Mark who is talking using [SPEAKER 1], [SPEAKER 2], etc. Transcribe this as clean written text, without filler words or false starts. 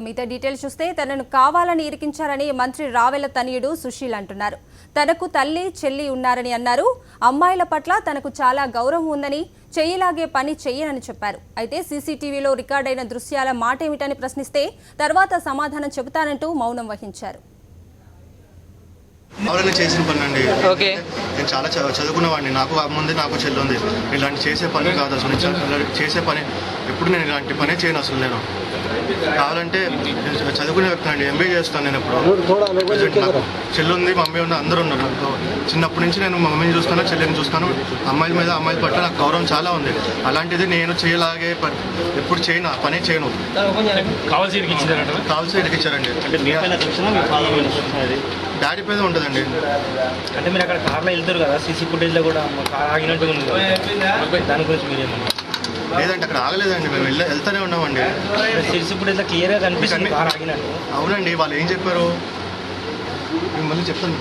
[SPEAKER 1] మిగతా డీటెయిల్స్ చూస్తే తనను కావాలని ఇరికించారని మంత్రి రావెల తనయుడు సుశీల్ అంటున్నారు. తనకు తల్లి చెల్లి ఉన్నారని అన్నారు. అమ్మాయిల పట్ల తనకు చాలా గౌరవం ఉందని, చెయ్యిలాగే పని చెయ్యనని చెప్పారు. అయితే సీసీటీవీలో రికార్డైన దృశ్యాల మాట ఏమిటని ప్రశ్నిస్తే తర్వాత సమాధానం చెబుతానంటూ మౌనం వహించారు.
[SPEAKER 2] చేసిన పని అండి. నేను చాలా చదువుకున్నవాడిని. నాకు ముందే నాకు చెల్లి ఉంది. ఇలాంటి చేసే పని కాదు అసలు. చేసే పని ఎప్పుడు నేను ఇలాంటి పనే చేయను అసలు. నేను కావాలంటే చదువుకునే వ్యక్తి అండి. ఎంబీఏ చేస్తాను నేను. ఎప్పుడు నాకు చెల్లి ఉంది, మమ్మీ ఉంది, అందరూ ఉన్నారు. చిన్నప్పటి నుంచి నేను మమ్మీని చూస్తాను, చెల్లిని చూస్తాను. అమ్మాయిల మీద అమ్మాయిల పట్ల నాకు గౌరవం చాలా ఉంది. అలాంటిది నేను చేయలాగే ఎప్పుడు చేయను, ఆ పనే చేయను.
[SPEAKER 3] కావాల్సి ఇచ్చారండి.
[SPEAKER 2] డాడీ మీద ఉంటుందండి.
[SPEAKER 3] అంటే మీరు అక్కడ కార్లో వెళ్తారు కదా, సీసీ ఫుటేజ్లో కూడా కార్ ఆగినట్టు ఉంది. దాని గురించి మీరేమన్నా?
[SPEAKER 2] లేదండి, అక్కడ ఆగలేదండి. మేము వెళ్తూనే ఉన్నామండి.
[SPEAKER 3] సీసీ ఫుటేజ్లో క్లియర్గా కనిపిస్తుంది కార్ ఆగినట్టు.
[SPEAKER 2] అవునండి, వాళ్ళు ఏం చెప్పారు మళ్ళీ చెప్తాను.